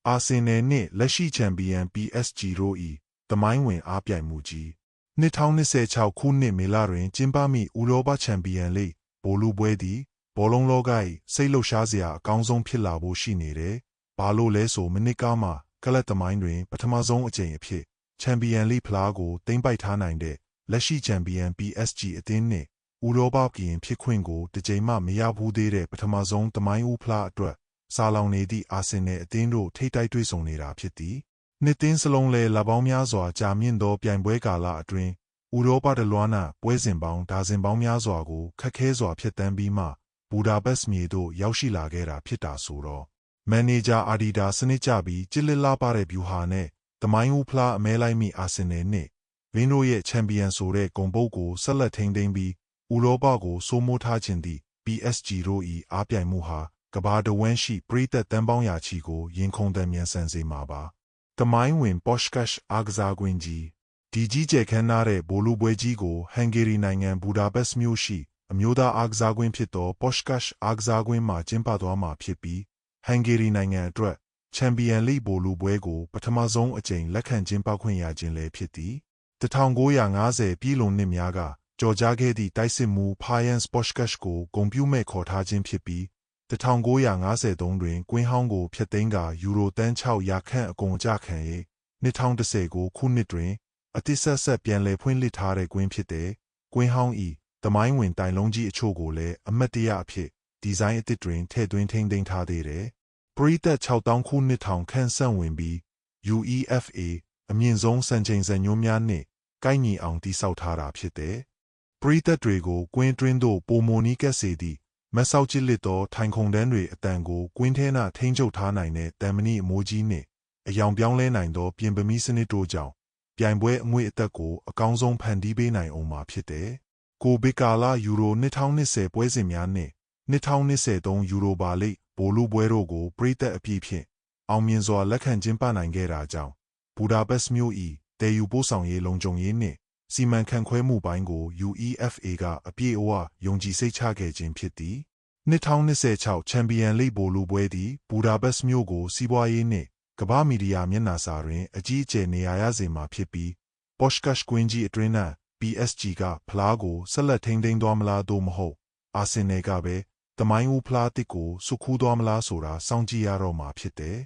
အာဆင်နယ်နှင့်လက်ရှိချန်ပီယံ PSG တို့၏သမိုင်းဝင်အားပြိုင်မှုကြီး2026ခုနှစ်မေလတွင်ကျင်းပမည့်ဥရောပချန်ပီယံလိဂ်ဗိုလ်လုပွဲသည်ဘောလုံးလောက၏စိတ်လှုပ်ရှားစရာအကောင်းဆုံးဖြစ်လာဖို့ရှိနေတယ်။ဘာလို့လဲဆိုမနစ်ကားမှာကလပ်သမိုင်းတွင်ပထမဆုံးအကြိမ်အဖြစ်ချန်ပီယံလိဂ်ဖလားကိုသိမ်းပိုက်ထားနိုင်တဲ့လက်ရှိချန်ပီယံ PSG အသင်းနှင့်ဥရောပကရင်ဖြစ်ခွင့်ကိုတစ်ကြိမ်မှမရဘူးသေးတဲ့ပထမဆုံးသမိုင်းဦးဖလားအတွက်စာလောင်နေသည့်အာဆင်နယ်အသင်းတို့ထိပ်တိုက်တွေ့ဆုံနေတာဖြစ်သည်။နှစ်သင်းစလုံးလည်းလပေါင်းများစွာကြာမြင့်သောပြိုင်ပွဲကာလအတွင်းဥရောပတလွှားနာပွဲစဉ်ပေါင်းဒါဇင်ပေါင်းများစွာကိုခက်ခဲစွာဖျက်ဆီးပြီးမှဘူဒါပက်စ်မြေသို့ရောက်ရှိလာခဲ့တာဖြစ်တာဆိုတော့မန်နေဂျာအာဒီဒါစနစ်ကျပြီးကြစ်လစ်လာပါတဲ့ဗျူဟာနဲ့သမိုင်းဦးဖလားအမဲလိုက်မိအာဆင်နယ်နှင့်ဝင်းတို့ရဲ့ချန်ပီယံဆိုတဲ့ဂုဏ်ပုဒ်ကိုဆက်လက်ထိန်းသိမ်းပြီးဥရောပကိုစိုးမိုးထားခြင်းသည့် PSG တို့၏အားပြိုင်မှုဟာကမ္ဘာတဝန်းရှိပရိသတ်တန်းပေါင်းရာချီကိုရင်ခုန်သံမြန်ဆန်စေမှာပါ။သမိုင်းဝင်ပေါ့ရှ်ကတ်အားကစားကွင်းကြီးဒီကြီးကျယ်ခမ်းနားတဲ့ဗိုလ်လုပွဲကြီးကိုဟန်ဂေရီနိုင်ငံဘူဒါပက်စ်မြို့ရှိအမျိုးသားအားကစားကွင်းဖြစ်သောပေါ့ရှ်ကတ်အားကစားကွင်းမှာကျင်းပသွားမှာဖြစ်ပြီးဟန်ဂေရီနိုင်ငံအတွက်ချန်ပီယံလိဂ်ဗိုလ်လုပွဲကိုပထမဆုံးအကြိမ်လက်ခံကျင်းပခွင့်ရခြင်းလည်းဖြစ်သည်1950ပြည်လွန်နှစ်များကကြော်ကြားခဲ့သည့်တိုက်စစ်မှူးဖာယန်စ်ပေါ့ရှ်ကတ်ကိုဂုဏ်ပြုမဲ့ခေါ်ထားခြင်းဖြစ်ပြီး1953တွင်ကွင်းဟောင်းကိုဖျက်သိမ်းကာယူရိုတန်း600ခန့်အကုန်အကျခံ၍2019ခုနှစ်တွင်အသစ်ဆက်ပြန်လည်ဖွင့်လှစ်ထားတဲ့ကွင်းဖြစ်တဲ့ကွင်းဟောင်း၏သမိုင်းဝင်တိုင်လုံးကြီးအချို့ကိုလည်းအမတ်တရအဖြစ်ဒီဇိုင်းအသစ်တွင်ထည့်သွင်းထိန်းသိမ်းထားသေးတယ်။ပရိသတ်6000ခုနှစ်ထောင်ခန့်ဆန့်ဝင်ပြီး UEFA အမြင့်ဆုံးစံချိန်စံညွှန်းများနှင့်ကိုက်ညီအောင်တည်ဆောက်ထားတာဖြစ်တယ်။ပရိသတ်တွေကိုကွင်းတွင်းသို့ပိုမိုနီးကပ်စေသည့်မက်ဆောက်ကျစ်လစ်သောထိုင်ခုံတန်းတွေအတန်ကိုကွင်းထဲ၌ထိန်းချုပ်ထားနိုင်တဲ့တံမဏိအမိုးကြီးနှင့်အယောင်ပြောင်းလဲနိုင်သောပြင်ပမီးစနစ်တို့ကြောင့်ပြိုင်ပွဲအငွေ့အသက်ကိုအကောင်းဆုံးဖန်တီးပေးနိုင်အောင်မှာဖြစ်တယ်။ကိုဗစ်ကာလယူရို2020ပွဲစဉ်များနှင့်2023ယူရိုပါလိဂ်ဗိုလ်လုပွဲတို့ကိုပရိသတ်အပြည့်ဖြင့်အောင်မြင်စွာလက်ခံကျင်းပနိုင်ခဲ့တာကြောင့်ဘူဒါပက်စ်မြို့၏တည်ယူပို့ဆောင်ရေးလုံခြုံရေးနှင့်စီမံခန့်ခွဲမှုပိုင်းကို UEFA ကအပြည့်အဝယုံကြည်စိတ်ချခဲ့ခြင်းဖြစ်သည်2026ချန်ပီယံလိဂ်ဗိုလ်လုပွဲသည်ဘူဒါပက်စ်မြို့ကိုစီးပွားရေးနှင့်ကမ္ဘာမီဒီယာမျက်နှာစာတွင်အကြီးအကျယ်နေရာရစေမှာဖြစ်ပြီးပေါ့ရှ်ကတ်ကွင်းကြီးအတွင်း၌ PSG ကဖလားကိုဆက်လက်ထိန်းသိမ်းသွားမလားသို့မဟုတ်အာဆင်နယ်ကပဲသမိုင်းဦးဖလားတစ်ကိုစုခူးသွားမလားဆိုတာစောင့်ကြည့်ရတော့မှာဖြစ်တယ်